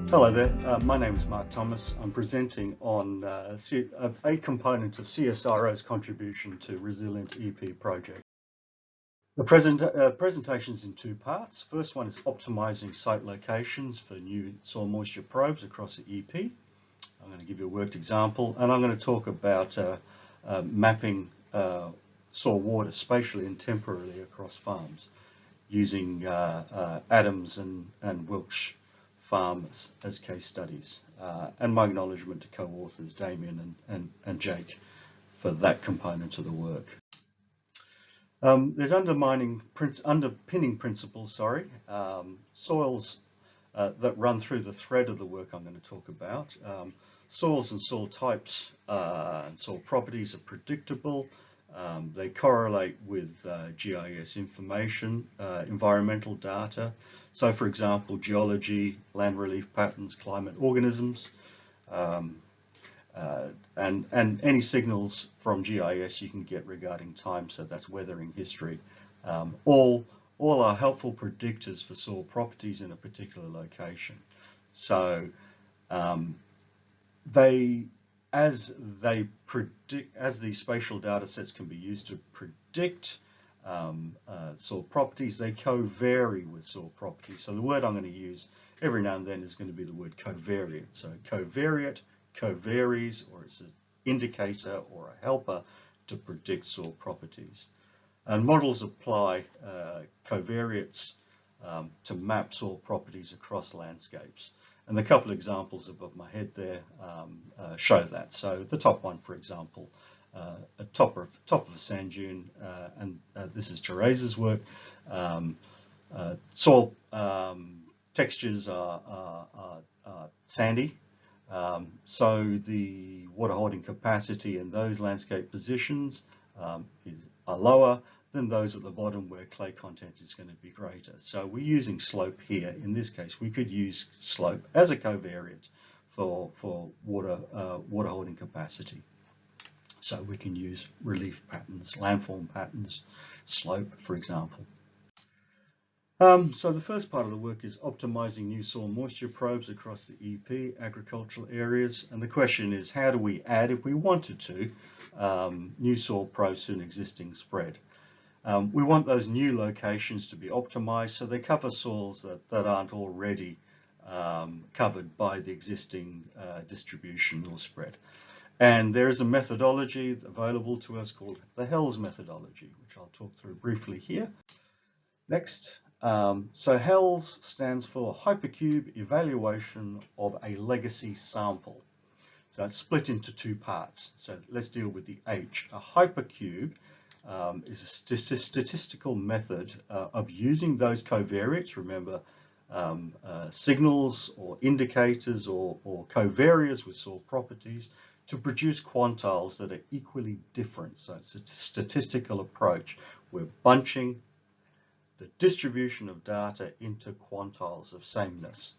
Hello there, my name is Mark Thomas. I'm presenting on a component of CSIRO's contribution to Resilient EP project. The presentation is in two parts. First one is optimizing site locations for new soil moisture probes across the EP. I'm going to give you a worked example, and I'm going to talk about mapping soil water spatially and temporally across farms using Adams and Wilkes farms as case studies, and my acknowledgement to co-authors Damien and Jake for that component of the work. There's underpinning principles, soils that run through the thread of the work I'm going to talk about. Soils and soil types and soil properties are predictable. They correlate with GIS information, environmental data. So, for example, geology, land relief patterns, climate organisms, and any signals from GIS you can get regarding time, so that's weathering history. All are helpful predictors for soil properties in a particular location. So as these spatial data sets can be used to predict soil properties, they co-vary with soil properties. So the word I'm going to use every now and then is going to be the word covariate. So covariate, co-varies, or it's an indicator or a helper to predict soil properties. And models apply covariates to map soil properties across landscapes. And a couple of examples above my head there show that. So the top one, for example, a top of a sand dune, and this is Therese's work. Soil textures are sandy, so the water holding capacity in those landscape positions are lower than those at the bottom where clay content is going to be greater. So we're using slope here. In this case, we could use slope as a covariate for water holding capacity. So we can use relief patterns, landform patterns, slope, for example. So the first part of the work is optimizing new soil moisture probes across the EP agricultural areas. And the question is, how do we add, if we wanted to, new soil probes to an existing spread? We want those new locations to be optimized so they cover soils that aren't already covered by the existing distribution or spread. And there is a methodology available to us called the HELLS methodology, which I'll talk through briefly here. Next. So HELLS stands for Hypercube Evaluation of a Legacy Sample. So it's split into two parts. So let's deal with the H. A hypercube is a statistical method of using those covariates. Remember, signals or indicators or covariates with soil properties to produce quantiles that are equally different. So it's a statistical approach. We're bunching the distribution of data into quantiles of sameness.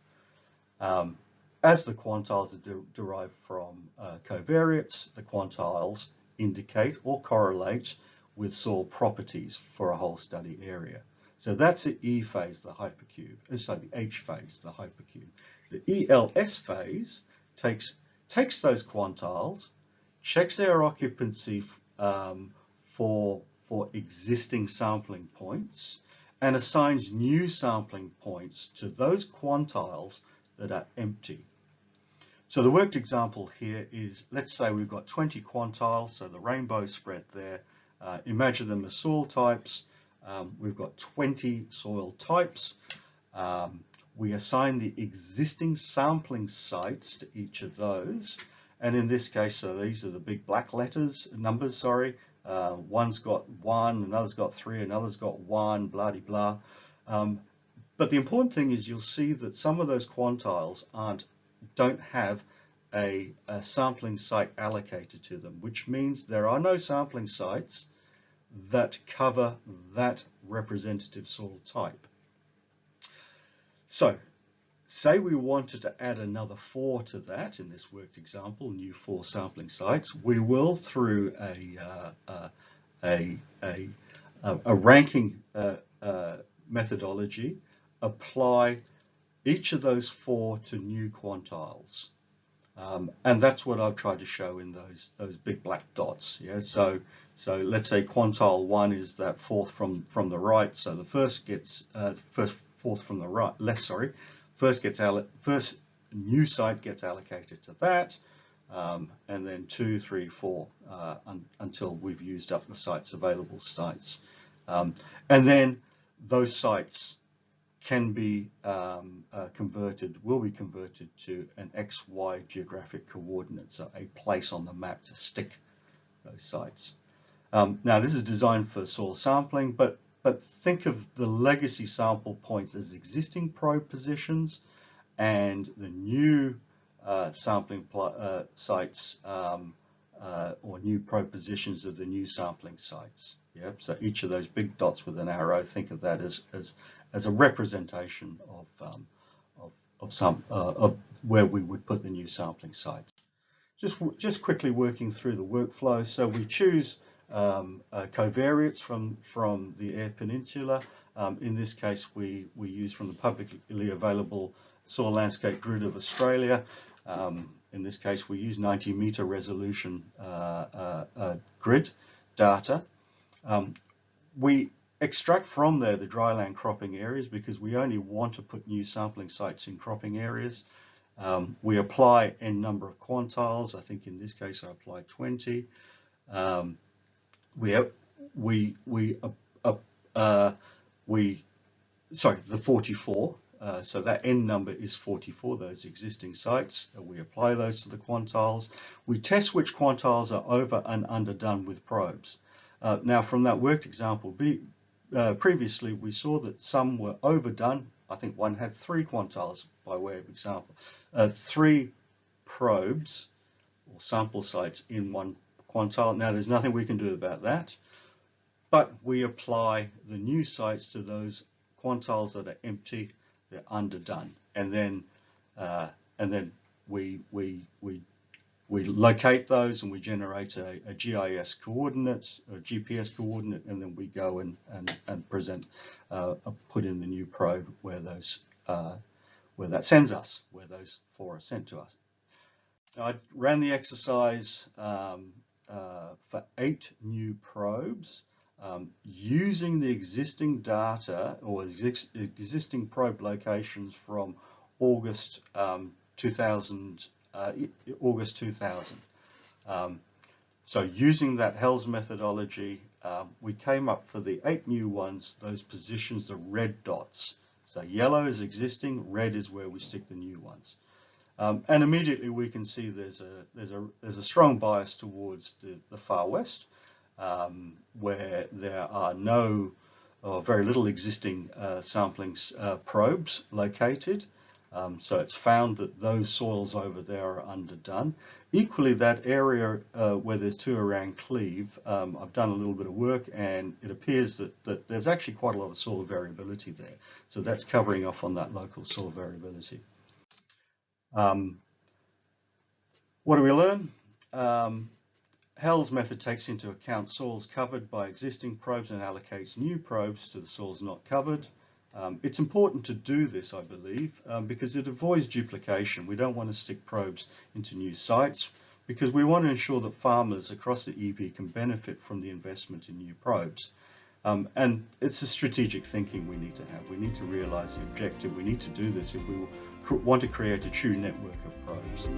As the quantiles are derived from covariates, the quantiles indicate or correlate with soil properties for a whole study area. So that's the E phase, the hypercube. Sorry, the H phase, the hypercube. The ELS phase takes those quantiles, checks their occupancy for existing sampling points, and assigns new sampling points to those quantiles that are empty. So the worked example here is, let's say we've got 20 quantiles, so the rainbow spread there. Imagine them as soil types. We've got 20 soil types. We assign the existing sampling sites to each of those. And in this case, so these are the big black numbers, sorry. One's got 1, another's got 3, another's got 1, blah de blah. But the important thing is you'll see that some of those quantiles don't have a sampling site allocated to them, which means there are no sampling sites that cover that representative soil type. So, say we wanted to add another 4 to that in this worked example, new 4 sampling sites. We will, through a ranking methodology, apply each of those 4 to new quantiles. And that's what I've tried to show in those big black dots. Yeah, so let's say quantile 1 is that 4th from the right. So the first gets fourth from the right, left. Sorry, first new site gets allocated to that, and then 2, 3, 4 until we've used up the available sites, and then those sites can be will be converted to an XY geographic coordinate, so a place on the map to stick those sites. Now this is designed for soil sampling, but think of the legacy sample points as existing probe positions, and the new sampling sites or new probe positions of the new sampling sites. Yeah, so each of those big dots with an arrow, think of that as a representation of where we would put the new sampling sites. Just quickly working through the workflow. So we choose covariates from the Eyre Peninsula. In this case, we use from the publicly available Soil Landscape Grid of Australia. In this case, we use 90-meter resolution grid data. We extract from there the dryland cropping areas because we only want to put new sampling sites in cropping areas. We apply n number of quantiles. I think in this case I applied 20. The 44. So that n number is 44, those existing sites. We apply those to the quantiles. We test which quantiles are over and underdone with probes. Now from that worked example previously, we saw that some were overdone. I think one had 3 quantiles by way of example. 3 probes or sample sites in one quantile. Now there's nothing we can do about that, but we apply the new sites to those quantiles that are empty, they're underdone, and then we locate those and we generate a GIS coordinate or GPS coordinate, and then we go and present put in the new probe where those where that sends us, where those 4 are sent to us. Now, I ran the exercise for 8 new probes using the existing data or existing probe locations from August 2000. So using that HELS methodology, we came up for the 8 new ones, those positions, the red dots. So yellow is existing, red is where we stick the new ones. And immediately we can see there's a strong bias towards the far west, where there are no or very little existing sampling probes located. So it's found that those soils over there are underdone. Equally, that area where there's Tuarang Cleve, I've done a little bit of work, and it appears that there's actually quite a lot of soil variability there. So that's covering off on that local soil variability. What do we learn? HELS method takes into account soils covered by existing probes and allocates new probes to the soils not covered. It's important to do this, I believe, because it avoids duplication. We don't want to stick probes into new sites because we want to ensure that farmers across the EP can benefit from the investment in new probes. And it's a strategic thinking we need to have. We need to realize the objective. We need to do this if we want to create a true network of probes.